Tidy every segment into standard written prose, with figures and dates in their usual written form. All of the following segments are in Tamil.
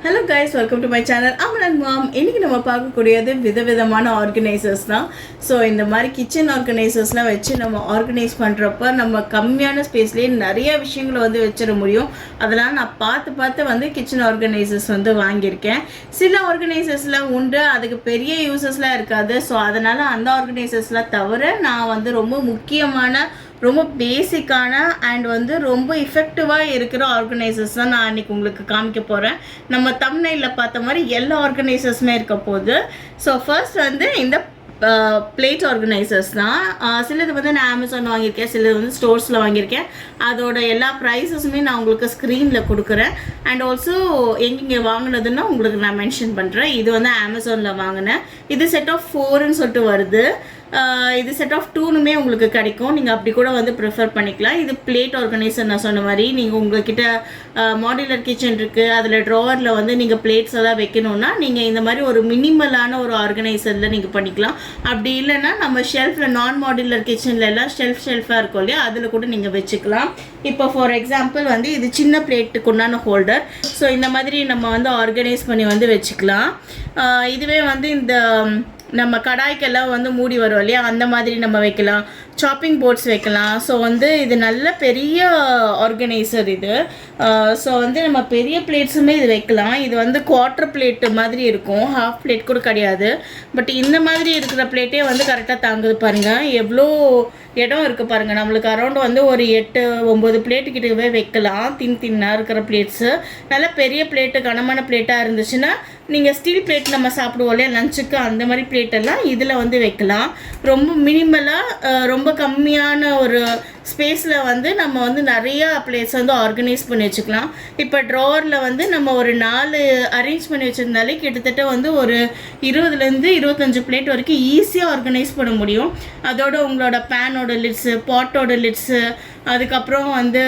Hello guys, welcome to my channel. Aman and Mom. இன்னைக்கு நம்ம பார்க்கக்கூடியது விதவிதமான ஆர்கனைசர்ஸ் தான். ஸோ இந்த மாதிரி கிச்சன் ஆர்கனைசர்ஸ்லாம் வச்சு நம்ம ஆர்கனைஸ் பண்ணுறப்ப நம்ம கம்மியான ஸ்பேஸ்லேயே நிறைய விஷயங்களை வந்து வச்சிட முடியும். அதெல்லாம் நான் பார்த்து வந்து கிச்சன் ஆர்கனைசர்ஸ் வந்து வாங்கியிருக்கேன். சில ஆர்கனைசர்ஸ்லாம் உண்டு, அதுக்கு பெரிய யூசஸ்லாம் இருக்காது. ஸோ அதனால் அந்த ஆர்கனைசர்ஸ்லாம் தவிர நான் வந்து ரொம்ப முக்கியமான ரொம்ப பேசிக்கான அண்ட் வந்து ரொம்ப இஃபெக்டிவாக இருக்கிற ஆர்கனைசர்ஸ் தான் நான் அன்றைக்கி உங்களுக்கு காமிக்க போகிறேன். நம்ம தம்ப்நெயிலில் பார்த்த மாதிரி எல்லா ஆர்கனைசர்ஸுமே இருக்க போகுது. ஸோ ஃபர்ஸ்ட் வந்து இந்த பிளேட் ஆர்கனைசர்ஸ் தான். சிலது வந்து நான் அமேசான் வாங்கியிருக்கேன், சிலது வந்து ஸ்டோர்ஸில் வாங்கியிருக்கேன். அதோட எல்லா ப்ரைஸஸுமே நான் உங்களுக்கு ஸ்க்ரீனில் கொடுக்குறேன். அண்ட் ஆல்சோ எங்கெங்கே வாங்கினதுன்னா உங்களுக்கு நான் மென்ஷன் பண்ணுறேன். இது வந்து அமேசானில் வாங்கினேன். இது செட் ஆஃப் 4ன்னு சொல்லிட்டு வருது. இது செட் ஆஃப் 2னுமே உங்களுக்கு கிடைக்கும். நீங்கள் அப்படி கூட வந்து ப்ரிஃபர் பண்ணிக்கலாம். இது பிளேட் ஆர்கனைசர். நான் சொன்ன மாதிரி நீங்கள் உங்கள்கிட்ட மாடுலர் கிச்சன் இருக்குது, அதில் ட்ராவரில் வந்து நீங்கள் பிளேட்ஸ் எல்லாம் வைக்கணுன்னா நீங்கள் இந்த மாதிரி ஒரு மினிமலான ஒரு ஆர்கனைசரில் நீங்கள் பண்ணிக்கலாம். அப்படி இல்லைன்னா நம்ம ஷெல்ஃபில் நான் மாடுலர் கிச்சனில் எல்லாம் ஷெல்ஃபாக இருக்கும் இல்லையா, அதில் கூட நீங்கள் வச்சுக்கலாம். இப்போ ஃபார் எக்ஸாம்பிள் வந்து இது சின்ன பிளேட்டுக்கு உண்டான ஹோல்டர். ஸோ இந்த மாதிரி நம்ம வந்து ஆர்கனைஸ் பண்ணி வந்து வச்சுக்கலாம். இதுவே வந்து இந்த நம்ம கடாய்க்கெல்லாம் வந்து மூடி வரும் இல்லையா, அந்த மாதிரி நம்ம வைக்கலாம். சாப்பிங் போர்ட்ஸ் வைக்கலாம். ஸோ வந்து இது நல்ல பெரிய ஆர்கனைசர் இது. ஸோ வந்து நம்ம பெரிய பிளேட்ஸுமே இது வைக்கலாம். இது வந்து குவார்ட்டர் பிளேட்டு மாதிரி இருக்கும், ஹாஃப் பிளேட் கூட கிடையாது. பட் இந்த மாதிரி இருக்கிற பிளேட்டே வந்து கரெக்டாக தாங்குது பாருங்கள். எவ்வளோ இடம் இருக்குது பாருங்கள். நம்மளுக்கு அரௌண்ட் வந்து ஒரு 8-9 பிளேட்டுக்கிட்டவே வைக்கலாம். தின்னாக இருக்கிற பிளேட்ஸு. நல்ல பெரிய பிளேட்டு, கனமான பிளேட்டாக இருந்துச்சுன்னா நீங்கள் ஸ்டீல் பிளேட் நம்ம சாப்பிடுவோம் இல்லையா லஞ்சுக்கு, அந்த மாதிரி பிளேட்டெல்லாம் இதில் வந்து வைக்கலாம். ரொம்ப மினிமலாக ரொம்ப கம்மியான ஒரு ஸ்பேஸில் வந்து நம்ம வந்து நிறையா பிளேட்ஸ் வந்து ஆர்கனைஸ் பண்ணி வச்சுக்கலாம். இப்போ ட்ராவரில் வந்து நம்ம ஒரு 4 அரேஞ்ச் பண்ணி வச்சுருந்தாலே கிட்டத்தட்ட வந்து ஒரு 20-25 பிளேட் வரைக்கும் ஈஸியாக ஆர்கனைஸ் பண்ண முடியும். அதோட உங்களோட பேனோட லிட்ஸு, பாட்டோட லிட்ஸு, அதுக்கப்புறம் வந்து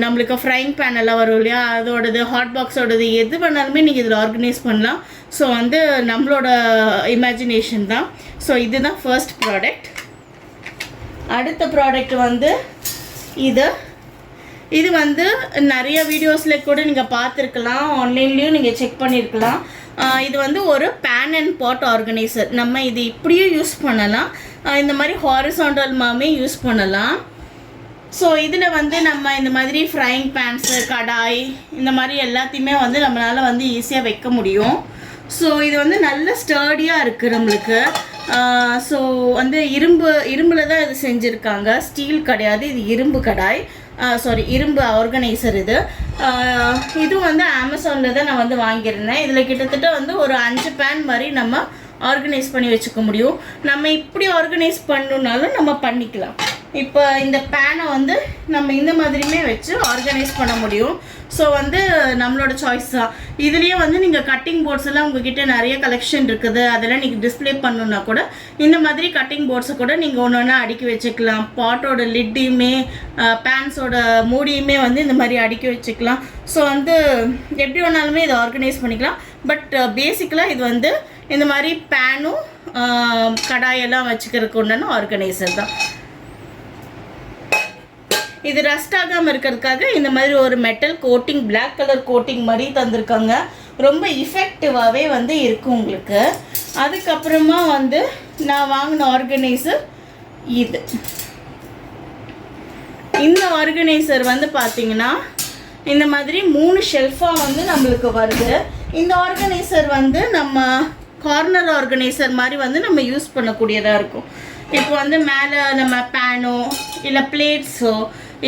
நம்மளுக்கு ஃப்ரைங் பேன் எல்லாம் வரும் இல்லையா, அதோடது, ஹாட் பாக்ஸோடது, எது வேணாலுமே நீங்கள் இதில் ஆர்கனைஸ் பண்ணலாம். ஸோ வந்து நம்மளோட இமேஜினேஷன் தான். ஸோ இதுதான் ஃபர்ஸ்ட் ப்ராடக்ட். அடுத்த ப்ராடக்ட் வந்து இது வந்து நிறைய வீடியோஸில் கூட நீங்கள் பார்த்துருக்கலாம், ஆன்லைன்லேயும் நீங்கள் செக் பண்ணியிருக்கலாம். இது வந்து ஒரு பேன் அண்ட் பாட் ஆர்கனைசர். நம்ம இது இப்படியும் யூஸ் பண்ணலாம், இந்த மாதிரி ஹாரிசாண்டல் மாமே யூஸ் பண்ணலாம். ஸோ இதில் வந்து நம்ம இந்த மாதிரி ஃப்ரைங் பேன்ஸு, கடாய், இந்த மாதிரி எல்லாத்தையுமே வந்து நம்மளால் வந்து ஈஸியாக வைக்க முடியும். ஸோ இது வந்து நல்ல ஸ்டர்டியாக இருக்குது நம்மளுக்கு. ஸோ வந்து இரும்பில் தான் இது செஞ்சுருக்காங்க, ஸ்டீல் கிடையாது. இது இரும்பு கடாய், இரும்பு ஆர்கனைசர். இது வந்து அமேசானில் தான் நான் வந்து வாங்கியிருந்தேன். இதில் கிட்டத்தட்ட வந்து ஒரு 5 பேன் மாதிரி நம்ம ஆர்கனைஸ் பண்ணி வச்சுக்க முடியும். நம்ம இப்படி ஆர்கனைஸ் பண்ணணுன்னாலும் நம்ம பண்ணிக்கலாம். இப்போ இந்த பேனை வந்து நம்ம இந்த மாதிரியுமே வச்சு ஆர்கனைஸ் பண்ண முடியும். ஸோ வந்து நம்மளோட சாய்ஸ் தான். இதுலேயே வந்து நீங்கள் கட்டிங் போர்ட்ஸ் எல்லாம் உங்ககிட்ட நிறைய கலெக்ஷன் இருக்குது, அதெல்லாம் நீங்கள் டிஸ்பிளே பண்ணணுன்னா கூட இந்த மாதிரி கட்டிங் போர்ட்ஸை கூட நீங்கள் ஒன்று அடுக்கி வச்சுக்கலாம். பாட்டோட லிட்டையுமே பேன்ஸோட மூடியுமே வந்து இந்த மாதிரி அடுக்கி வச்சுக்கலாம். ஸோ வந்து எப்படி வேணாலுமே இதை ஆர்கனைஸ் பண்ணிக்கலாம். பட் பேசிக்கலாக இது வந்து இந்த மாதிரி பேனும் கடாயெல்லாம் வச்சுக்கிறதுக்கு உண்டான ஆர்கனைசர் தான். இது ரஸ்ட் ஆகாமல் இருக்கிறதுக்காக இந்த மாதிரி ஒரு metal coating, black colour coating மாதிரி தந்திருக்காங்க. ரொம்ப இஃபெக்டிவாகவே வந்து இருக்கும் உங்களுக்கு. அதுக்கப்புறமா வந்து நான் வாங்கின ஆர்கனைசர் இந்த ஆர்கனைசர் வந்து பார்த்தீங்கன்னா இந்த மாதிரி 3 ஷெல்ஃபாக வந்து நம்மளுக்கு வருது. இந்த ஆர்கனைசர் வந்து நம்ம கார்னர் ஆர்கனைசர் மாதிரி வந்து நம்ம யூஸ் பண்ணக்கூடியதாக இருக்கும். இப்போ வந்து மேலே நம்ம பேனோ இல்லை பிளேட்ஸோ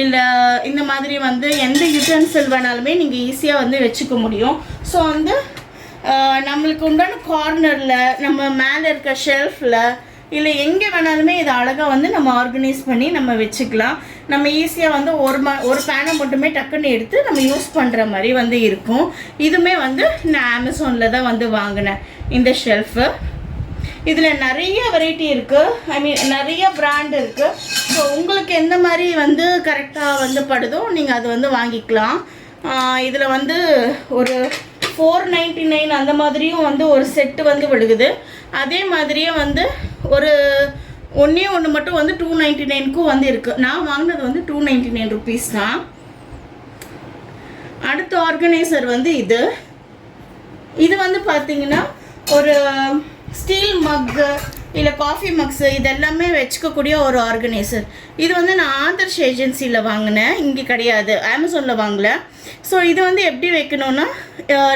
இல்லை இந்த மாதிரி வந்து எந்த யூட்டென்சில் வேணாலுமே நீங்கள் ஈஸியாக வந்து வச்சுக்க முடியும். ஸோ வந்து நம்மளுக்கு உண்டான கார்னரில், நம்ம மேலே இருக்க ஷெல்ஃபில், இல்லை எங்கே வேணாலுமே இதை அழகாக வந்து நம்ம ஆர்கனைஸ் பண்ணி நம்ம வச்சுக்கலாம். நம்ம ஈஸியாக வந்து ஒரு பேனை மட்டுமே டக்குன்னு எடுத்து நம்ம யூஸ் பண்ணுற மாதிரி வந்து இருக்கும். இதுவுமே வந்து நான் அமேசானில் தான் வந்து வாங்கினேன் இந்த ஷெல்ஃபு. இதில் நிறைய வெரைட்டி இருக்குது, நிறைய பிராண்ட் இருக்குது. ஸோ உங்களுக்கு எந்த மாதிரி வந்து கரெக்டாக வந்து படுதோ நீங்கள் அது வந்து வாங்கிக்கலாம். இதில் வந்து ஒரு 499 அந்த மாதிரியும் வந்து ஒரு செட்டு வந்து விழுகுது. அதே மாதிரியே வந்து ஒரு ஒன்று மட்டும் வந்து 299க்கும் வந்து இருக்குது. நான் வாங்கினது வந்து 299 ருபீஸ் தான். அடுத்த ஆர்கனைசர் வந்து இது வந்து பார்த்தீங்கன்னா ஒரு ஸ்டீல் மக்கு இல்லை காஃபி மக்ஸு இதெல்லாமே வச்சுக்கக்கூடிய ஒரு ஆர்கனைசர். இது வந்து நான் ஆதர்ஷ் ஏஜென்சியில் வாங்கினேன், இங்கே கிடையாது, அமேசானில் வாங்கல. ஸோ இது வந்து எப்படி வைக்கணும்னா,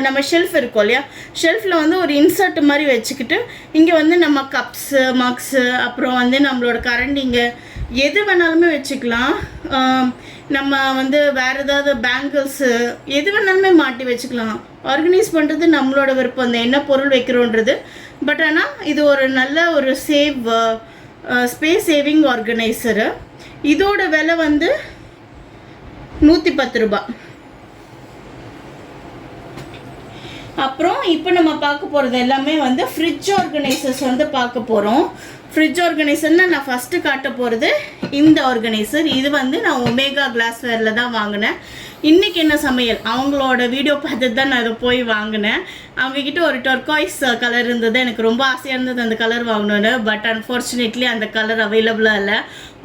நம்ம ஷெல்ஃப் இருக்கும் இல்லையா, ஷெல்ஃபில் வந்து ஒரு இன்சர்ட் மாதிரி வச்சுக்கிட்டு இங்கே வந்து நம்ம கப்ஸு மக்ஸு அப்புறம் வந்து நம்மளோட கரண்டிங்க எது வேணாலுமே வச்சுக்கலாம். நம்ம வந்து வேறு ஏதாவது பேங்கிள்ஸு எது வேணாலுமே மாட்டி வச்சுக்கலாம். ஆர்கனைஸ் பண்ணுறது நம்மளோட விருப்பம், அந்த என்ன பொருள் வைக்கிறோன்றது. பட் ஆனால் இது ஒரு நல்ல ஒரு ஸ்பேஸ் சேவிங் ஆர்கனைசரு. இதோட விலை வந்து 110 ரூபா. அப்புறம் இப்போ நம்ம பார்க்க போகிறது எல்லாமே வந்து ஃப்ரிட்ஜ் ஆர்கனைசர்ஸ் வந்து பார்க்க போகிறோம். ஃப்ரிட்ஜ் ஆர்கனைசர்னால் நான் ஃபஸ்ட்டு காட்ட போகிறது இந்த ஆர்கனைசர். இது வந்து நான் ஒமேகா கிளாஸ்வேரில் தான் வாங்கினேன். இன்றைக்கி என்ன சமையல் அவங்களோட வீடியோ பார்த்துட்டு தான் நான் அதை போய் வாங்கினேன். அவங்கக்கிட்ட ஒரு டர்காய்ஸ் கலர் இருந்தது, எனக்கு ரொம்ப ஆசையாக இருந்தது அந்த கலர் வாங்கணுன்னு. பட் அன்ஃபார்ச்சுனேட்லி அந்த கலர் அவைலபிளாக இல்லை.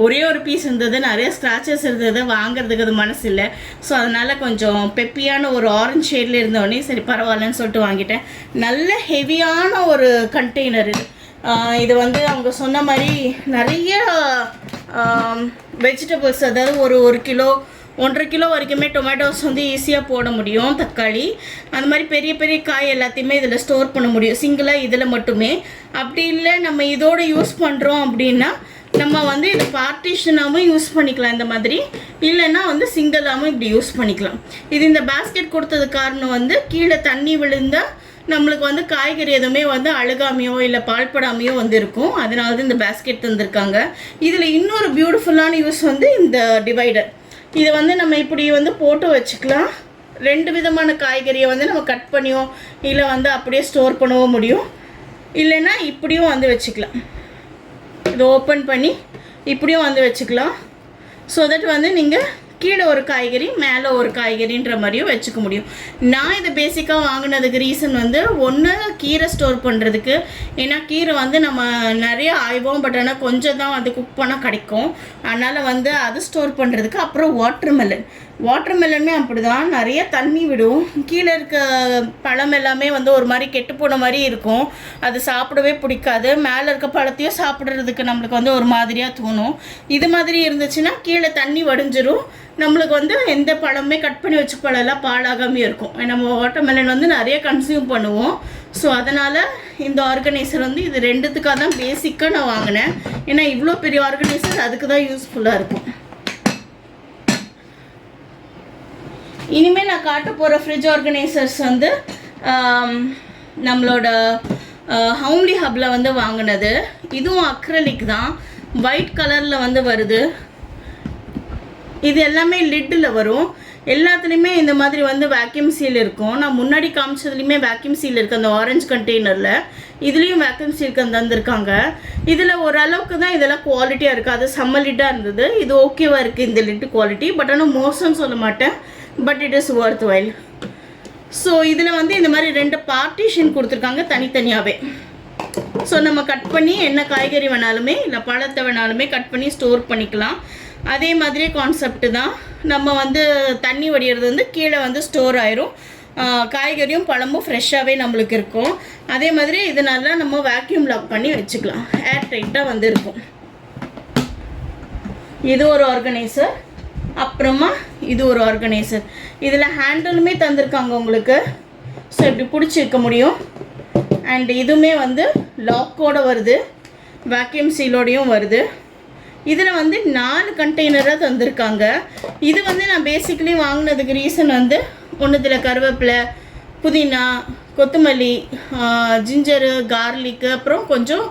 ஒரே ஒரு பீஸ் இருந்தது, நிறைய ஸ்க்ராச்சஸ் இருந்தது, வாங்குறதுக்கு அது மனசு இல்லை. ஸோ அதனால் கொஞ்சம் பெப்பியான ஒரு ஆரஞ்ச் ஷேடில் இருந்தோடனே சரி பரவாயில்லன்னு சொல்லிட்டு வாங்கிட்டேன். நல்ல ஹெவியான ஒரு கண்டெய்னர் இது வந்து அவங்க சொன்ன மாதிரி நிறைய வெஜிடபிள்ஸ், அதாவது ஒரு கிலோ 1.5 கிலோ வரைக்குமே டொமேட்டோஸ் வந்து ஈஸியாக போட முடியும், தக்காளி அந்த மாதிரி பெரிய பெரிய காய் எல்லாத்தையுமே இதில் ஸ்டோர் பண்ண முடியும் சிங்கிளாக இதில் மட்டுமே. அப்படி இல்லை நம்ம இதோடு யூஸ் பண்ணுறோம் அப்படின்னா நம்ம வந்து இது பார்ட்டிஷனாகவும் யூஸ் பண்ணிக்கலாம் இந்த மாதிரி, இல்லைன்னா வந்து சிங்கிளாகவும் இப்படி யூஸ் பண்ணிக்கலாம். இது இந்த பேஸ்கெட் கொடுத்தது காரணம் வந்து கீழே தண்ணி விழுந்தால் நம்மளுக்கு வந்து காய்கறி எதுவுமே வந்து அழுகாமையோ இல்லை பால்படாமையோ வந்து இருக்கும். அதனால தான் இந்த பேஸ்கெட் தந்திருக்காங்க. இதில் இன்னொரு பியூட்டிஃபுல்லான யூஸ் வந்து இந்த டிவைடர். இதை வந்து நம்ம இப்படி வந்து போட்டு வச்சுக்கலாம். 2 விதமான காய்கறியை வந்து நம்ம கட் பண்ணியோ இல்லை வந்து அப்படியே ஸ்டோர் பண்ணவோ முடியும். இல்லைன்னா இப்படியும் வந்து வச்சுக்கலாம். இதை ஓப்பன் பண்ணி இப்படியும் வந்து வச்சுக்கலாம். ஸோ தட் வந்து நீங்கள் கீழே ஒரு காய்கறி மேலே ஒரு காய்கறின்ற மாதிரியும் வச்சுக்க முடியும். நான் இதை பேசிக்காக வாங்கினதுக்கு ரீசன் வந்து ஒன்று கீரை ஸ்டோர் பண்ணுறதுக்கு. ஏன்னா கீரை வந்து நம்ம நிறைய ஆய்வோம், பட் ஆனால் கொஞ்சம் தான் வந்து குக் பண்ணால் கிடைக்கும். அதனால் வந்து அது ஸ்டோர் பண்ணுறதுக்கு. அப்புறம் வாட்டர்மெலனுமே அப்படி தான், நிறைய தண்ணி விடும். கீழே இருக்க பழம் எல்லாமே வந்து ஒரு மாதிரி கெட்டு போன மாதிரி இருக்கும், அது சாப்பிடவே பிடிக்காது. மேலே இருக்க பழத்தையும் சாப்பிட்றதுக்கு நம்மளுக்கு வந்து ஒரு மாதிரியாக தோணும். இது மாதிரி இருந்துச்சுன்னா கீழே தண்ணி வடிஞ்சிரும், நம்மளுக்கு வந்து எந்த பழமே கட் பண்ணி வச்ச பழம்லாம் பாலாகாமே இருக்கும். நம்ம வாட்டர்மெலன் வந்து நிறைய கன்சியூம் பண்ணுவோம். ஸோ அதனால் இந்த ஆர்கனைசர் வந்து இது 2த்துக்காக தான் பேசிக்காக நான் வாங்கினேன். ஏன்னா இவ்வளோ பெரிய ஆர்கனைசர் அதுக்கு தான் யூஸ்ஃபுல்லாக இருக்கும். இனிமேல் நான் காட்ட போகிற ஃப்ரிட்ஜ் ஆர்கனைசர்ஸ் வந்து நம்மளோட ஹவும்லி ஹப்பில் வந்து வாங்கினது. இதுவும் அக்ரலிக் தான், ஒயிட் கலரில் வந்து வருது. இது எல்லாமே லிட்டில் வரும். எல்லாத்துலேயுமே இந்த மாதிரி வந்து வேக்யூம் சீல் இருக்கும். நான் முன்னாடி காமிச்சதுலேயுமே வேக்யூம் சீல் இருக்குது அந்த ஆரஞ்சு கண்டெய்னரில். இதுலேயும் வேக்யூம் சீல் தந்திருக்காங்க. இதில் ஓரளவுக்கு தான் இதெல்லாம் குவாலிட்டியாக இருக்குது. அது செம்ம லிட்டாக இருந்தது. இது ஓகேவாக இருக்குது இந்த லிட்டு குவாலிட்டி. பட் ஆனால் மோசம்னு சொல்ல மாட்டேன், but it is worth while. So இதில் வந்து இந்த மாதிரி 2 பார்ட்டிஷன் கொடுத்துருக்காங்க தனித்தனியாகவே. ஸோ நம்ம கட் பண்ணி என்ன காய்கறி வேணாலுமே இல்லை பழத்தை வேணாலுமே கட் பண்ணி ஸ்டோர் பண்ணிக்கலாம். அதே மாதிரி கான்செப்ட் தான். நம்ம வந்து தண்ணி வடிகிறது வந்து கீழே வந்து ஸ்டோர் ஆயிரும், காய்கறியும் பழமும் ஃப்ரெஷ்ஷாகவே நம்மளுக்கு இருக்கும். அதே மாதிரி இது நல்லா நம்ம வேக்யூம் லாக் பண்ணி வச்சுக்கலாம், ஏர் டைட்டாக வந்து இருக்கும். இது ஒரு ஆர்கனைசர். அப்புறமா இது ஒரு ஆர்கனைசர். இதில் ஹேண்டிலுமே தந்திருக்காங்க உங்களுக்கு. ஸோ இப்படி பிடிச்சி வைக்க முடியும். அண்ட் இதுவுமே வந்து லாக்கோடு வருது, வேக்யூம் சீலோடையும் வருது. இதில் வந்து 4 கண்டெய்னராக தந்திருக்காங்க. இது வந்து நான் பேசிக்கலி வாங்கினதுக்கு ரீசன் வந்து ஒன்றுத்தில் கருவேப்பிலை, புதினா, கொத்தமல்லி, ஜிஞ்சரு, கார்லிக்கு, அப்புறம் கொஞ்சம்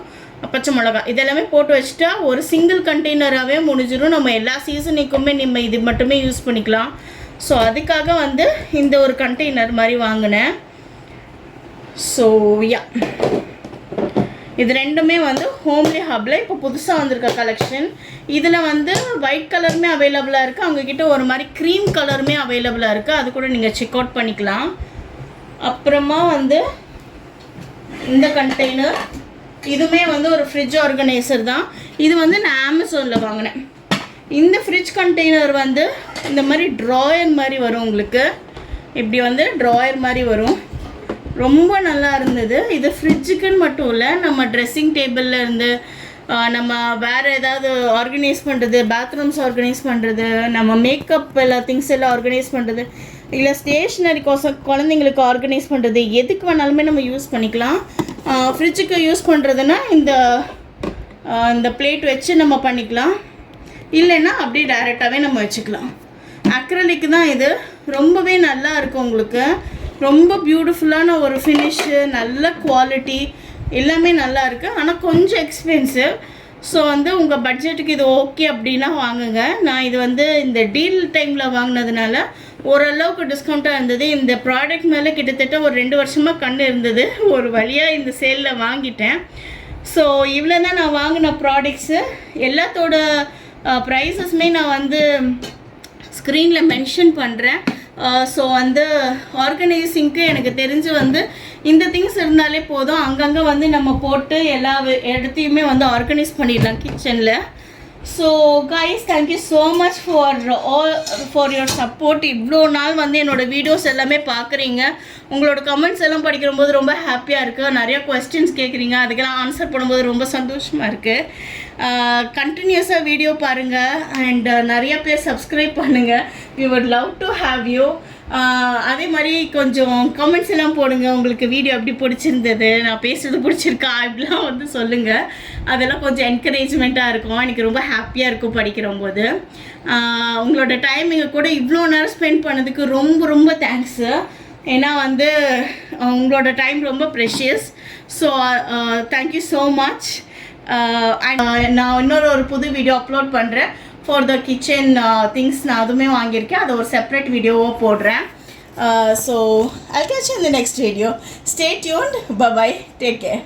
பச்சை மிளகா இதெல்லாமே போட்டு வச்சுட்டா ஒரு சிங்கிள் கண்டெய்னராகவே முடிஞ்சிடும். நம்ம எல்லா சீசனுக்குமே நம்ம இது மட்டுமே யூஸ் பண்ணிக்கலாம். ஸோ அதுக்காக வந்து இந்த ஒரு கண்டெய்னர் மாதிரி வாங்கினேன். ஸோ யா, இது 2மே வந்து ஹோம்லி ஹப்பில் இப்போ புதுசாக வந்திருக்க கலெக்ஷன். இதில் வந்து ஒயிட் கலருமே அவைலபிளாக இருக்குது, அவங்கக்கிட்ட ஒரு மாதிரி க்ரீம் கலருமே அவைலபிளாக இருக்குது. அது கூட நீங்கள் செக் அவுட் பண்ணிக்கலாம். அப்புறமா வந்து இந்த கண்டெய்னர், இதுவுமே வந்து ஒரு ஃப்ரிட்ஜ் ஆர்கனைசர் தான். இது வந்து நான் அமேசானில் வாங்கினேன். இந்த ஃப்ரிட்ஜ் கண்டெய்னர் வந்து இந்த மாதிரி ட்ராயர் மாதிரி வரும் உங்களுக்கு. இப்படி வந்து ட்ராயர் மாதிரி வரும். ரொம்ப நல்லா இருந்தது. இது ஃப்ரிட்ஜுக்குன்னு மட்டும் இல்லை, நம்ம ட்ரெஸ்ஸிங் டேபிளில் இருந்து நம்ம வேறு ஏதாவது ஆர்கனைஸ் பண்ணுறது, பாத்ரூம்ஸ் ஆர்கனைஸ் பண்ணுறது, நம்ம மேக்கப் எல்லாம் திங்ஸ் எல்லாம் ஆர்கனைஸ் பண்ணுறது, இல்லை ஸ்டேஷ்னரி குழந்தைங்களுக்கு ஆர்கனைஸ் பண்ணுறது, எதுக்கு வேணாலுமே நம்ம யூஸ் பண்ணிக்கலாம். ஃப்ரிட்ஜுக்கு யூஸ் பண்ணுறதுன்னா இந்த பிளேட் வச்சு நம்ம பண்ணிக்கலாம், இல்லைன்னா அப்படியே டைரெக்டாகவே நம்ம வச்சுக்கலாம். அக்ரலிக்கு தான் இது. ரொம்பவே நல்லா இருக்கும் உங்களுக்கு. ரொம்ப பியூட்டிஃபுல்லான ஒரு ஃபினிஷு, நல்ல குவாலிட்டி, எல்லாமே நல்லா இருக்குது. ஆனால் கொஞ்சம் எக்ஸ்பென்சிவ். ஸோ வந்து உங்கள் பட்ஜெட்டுக்கு இது ஓகே அப்படின்னா வாங்குங்க. நான் இது வந்து இந்த டீல் டைமில் வாங்கினதுனால ஓரளவுக்கு டிஸ்கவுண்ட்டாக இருந்தது. இந்த ப்ராடக்ட் மேலே கிட்டத்தட்ட ஒரு 2 வருஷமாக கண்ணு இருந்தது. ஒரு வழியாக இந்த சேலில் வாங்கிட்டேன். ஸோ இவ்வளோ தான் நான் வாங்கின ப்ராடக்ட்ஸு. எல்லாத்தோட ப்ரைஸஸுமே நான் வந்து ஸ்க்ரீனில் மென்ஷன் பண்ணுறேன். ஸோ வந்து ஆர்கனைசிங்க்கு எனக்கு தெரிஞ்சு வந்து இந்த திங்ஸ் இருந்தாலே போதும். அங்கங்கே வந்து நம்ம போட்டு எல்லா இடத்தையுமே வந்து ஆர்கனைஸ் பண்ணிடலாம் கிச்சனில். So guys, thank you so much for your support. இவ்வளோ நாள் வந்து என்னோடய வீடியோஸ் எல்லாமே பார்க்குறீங்க. உங்களோட கமெண்ட்ஸ் எல்லாம் படிக்கிறபோது ரொம்ப ஹாப்பியாக இருக்குது. நிறையா கொஸ்டின்ஸ் கேட்குறீங்க, அதுக்கெல்லாம் ஆன்சர் பண்ணும்போது ரொம்ப சந்தோஷமாக இருக்குது. கண்டினியூஸாக வீடியோ பாருங்கள் அண்ட் நிறையா பேர் சப்ஸ்கிரைப் பண்ணுங்கள். We would love to have you. அதே மாதிரி கொஞ்சம் கமெண்ட்ஸ் எல்லாம் போடுங்க. உங்களுக்கு வீடியோ எப்படி பிடிச்சிருந்தது, நான் பேசுகிறது பிடிச்சிருக்கா இப்படிலாம் வந்து சொல்லுங்கள். அதெல்லாம் கொஞ்சம் என்கரேஜ்மெண்ட்டாக இருக்கும். எனக்கு ரொம்ப ஹாப்பியாக இருக்கும் படிக்கிறபோது. உங்களோட டைமிங்கை கூட இவ்வளோ நேரம் ஸ்பெண்ட் பண்ணதுக்கு ரொம்ப ரொம்ப தேங்க்ஸு. ஏன்னா வந்து உங்களோட டைம் ரொம்ப precious. So thank you so much. நான் இன்னொரு புது வீடியோ அப்லோட் பண்ணுறேன் ஃபார் த கிச்சன் திங்ஸ். நான் அதுவுமே வாங்கியிருக்கேன். அதை ஒரு செப்பரேட் வீடியோவாக போடுறேன். So I'll catch you in the next video. Stay tuned. Bye bye. Take care.